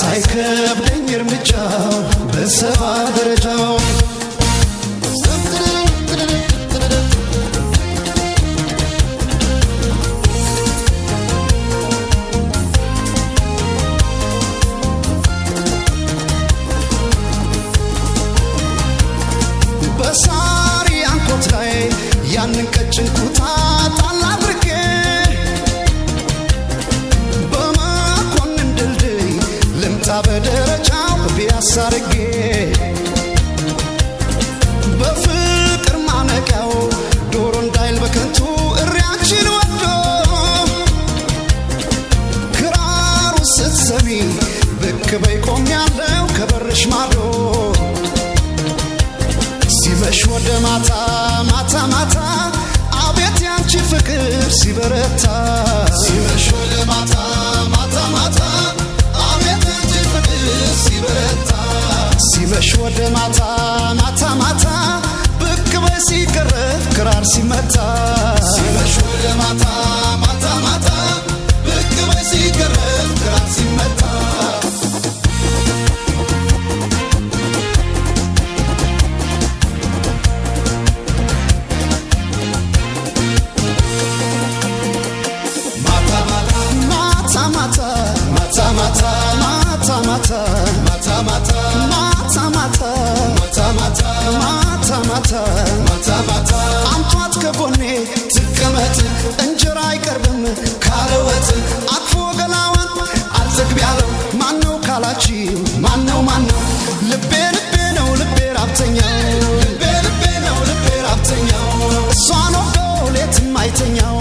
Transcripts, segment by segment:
ሳይከብደኝ እርምጃው በሰባ ደረጃው በሳሪ አንኮት ላይ ያንን ቀጭን ኩታ ጣል አድርጌ በመኮንን ድልድይ ልምጣ በደረጃው ቢያሳርጌ በፍቅር ማነቂያው ዶሮ እንዳይል በከንቱ እሪያችን ወዶ ክራሩ ስትሰሚ ብቅ በይ ቆሜያለሁ ከበርሽ ማዶ ሲመሽ ወደ ማታ ማታ ማታ አቤት ያንቺ ፍቅር ሲበረታ ሲመሽ ወደ ማታ ማታ ማታ አቤት ያንቺ ፍቅር ሲበረታ ሲመሽ ወደ ማታ ማታ ማታ ብቅ በይ ሲቀረብ ክራር ሲመታ ሲመሽ ወደ ማታ ማታ ማታ ብቅ በይ ሲቀረብ ክራር ሲመታ አምጧት ከጎኔ ትቀመጥ እንጀራ አይቀርብም ካለወጥ አቅፎ ገላዋን አልዘግብ ያለው ማነው ካላችሁ ማነው ልቤ ልቤ ነው ልቤ ራብተኛው ልቤ ልቤ ነው ልቤ ራብተኛው እሷን ወዶ ሌትም አይተኛው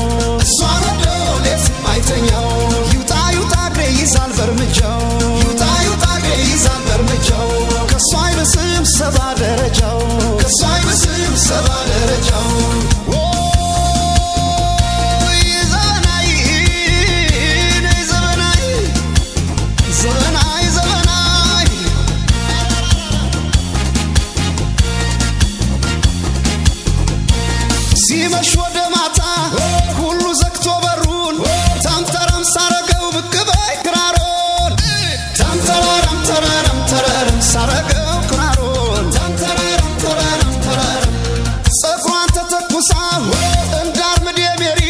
እሷን ወዶ ሌትም አይተኛው ይውጣ ይውጣ እግሬ ይዛል በርምጃው ይውጣ ይውጣ እግሬ ይዛል በርምጃው ከሷ አይበስም ሰባ ደረጃው ከሷ አይበስም ሰባ ደረጃው ሲመሽ ወደ ማታ ሁሉ ዘግቶ በሩን ታምተረም ሳረገው ብቅ በይ ክራሮን ታምተረም ተረረም ተረረም ሳረገው ክራሮን ታምተረም ተረረም ተረረም ጸጉሯን ተተኩሳ እንዳር ምድ ሜሪ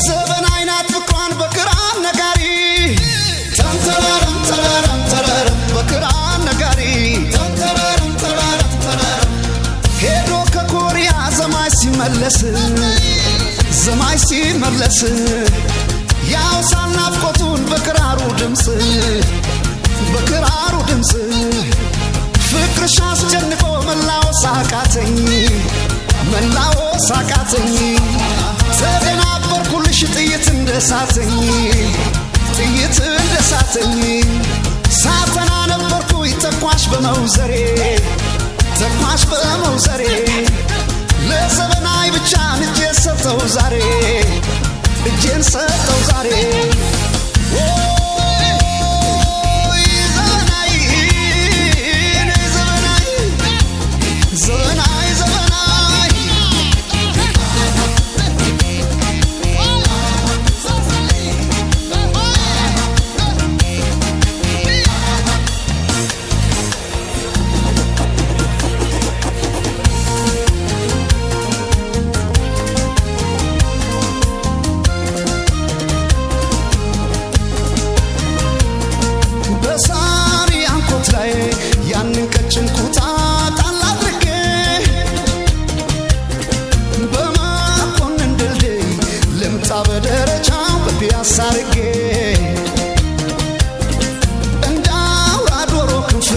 ዘበን አይናት ፍቅሯን በክራር ነጋሪ ታምተረም ተረረም ተረረም በክራር ነጋሪ ታምተረም ተረረም ተረረም ሄዶ ከኮሪያ ዘማይ ሲመለስ ያው ሳናፍቆቱን በክራሩ ድምፅ ፍቅርሽ አስጨንቆ መላወስ አቃተኝ ተደናበርኩልሽ ጥይት እንደሳተኝ ሳተና ነበርኩኝ ተኳሽ በመውዘሬ ለዘበናይ ብቻ እጄን ሰጠው ዛሬ ሳርጌ እንዳውራ ዶሮ ክንፍ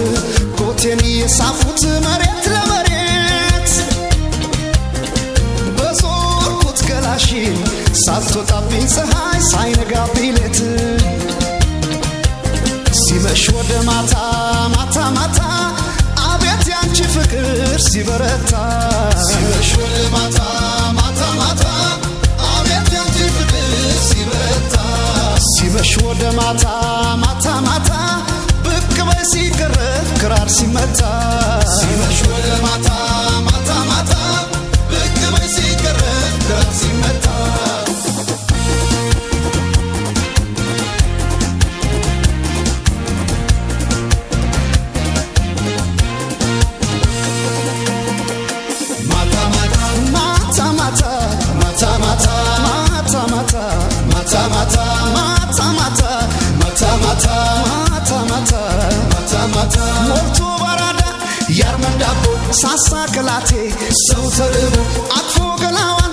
ኮቴን የሳፉት መሬት ለመሬት በዞርኩት ገላሽን ሳትወጣብኝ ፀሐይ ሳይነጋብኝ ሌት ሲመሽ ወደ ማታ አቤት ያንቺ ፍቅር ሲበረታ ሲመሽ ወደ ማታ አቤት ያንቺ ፍቅር ሲበረታ ሲመሽ ወደ ማታ ብቅ በይ ሲቀረብ ክራር ሲመታ ሲመሽ ወደ ማታ ብቅ በይ ሲቀረብ ክራር ሲመታ ሳሳከላቴ ሰው ተርቦ አቅፎ ገላዋን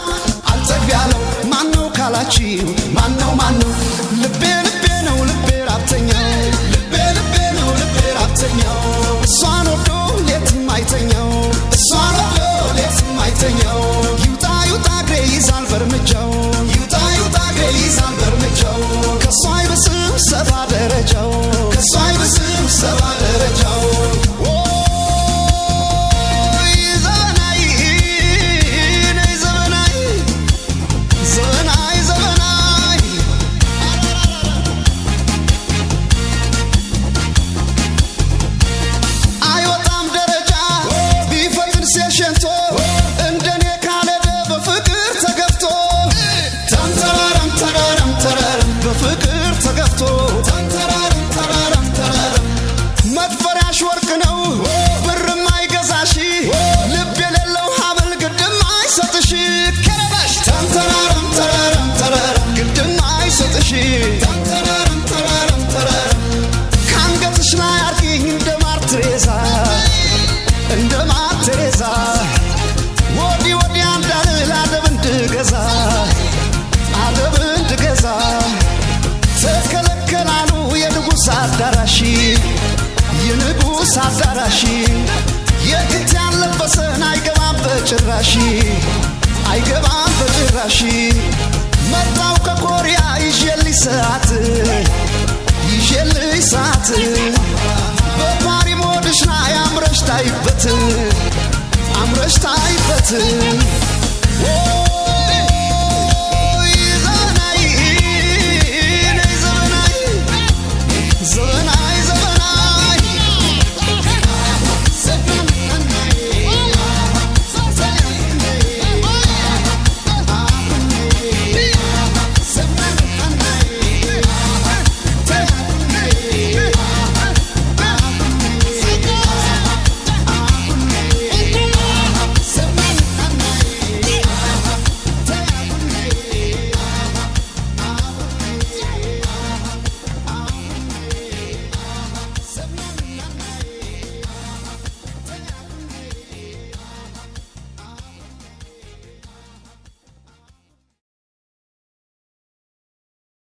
አልጠግብ ያለው ማነው ካላችሁ ማነው ልቤ ነው ልቤ ራብተኛው ልቤ ነው ልቤ ራብተኛው እሷን ወዶ ሌትም አይተኛው እሷን ወዶ ሌትም አይተኛው ይውጣ እግሬ ይዛል በርምጃው ይውጣ እግሬ ይዛል በርምጃው ከሷ አይብስም ሰባ ደረጃው ከሷ አይብስም ሰባ ደረጃው መድፈሪያሽ ወርቅ ነው ብርም አይገዛሽ ልብ የሌለው ሀብል ግድም አይሰጥሽ ከረባሽ ተንተራረም ግድም አይሰጥሽ ተንተራረም ከአንገትሽ ላይ አርጊኝ እንደ ማር ቴሬዛ ወዲያ እንዳልል አደብ እንድገዛ ተከለከላሉ የንጉሥ አዳራሽ የግድ ያለበሰን አይገባም በጭራሽ መጣው ከኮሪያ ይዤልሽ ሰዓት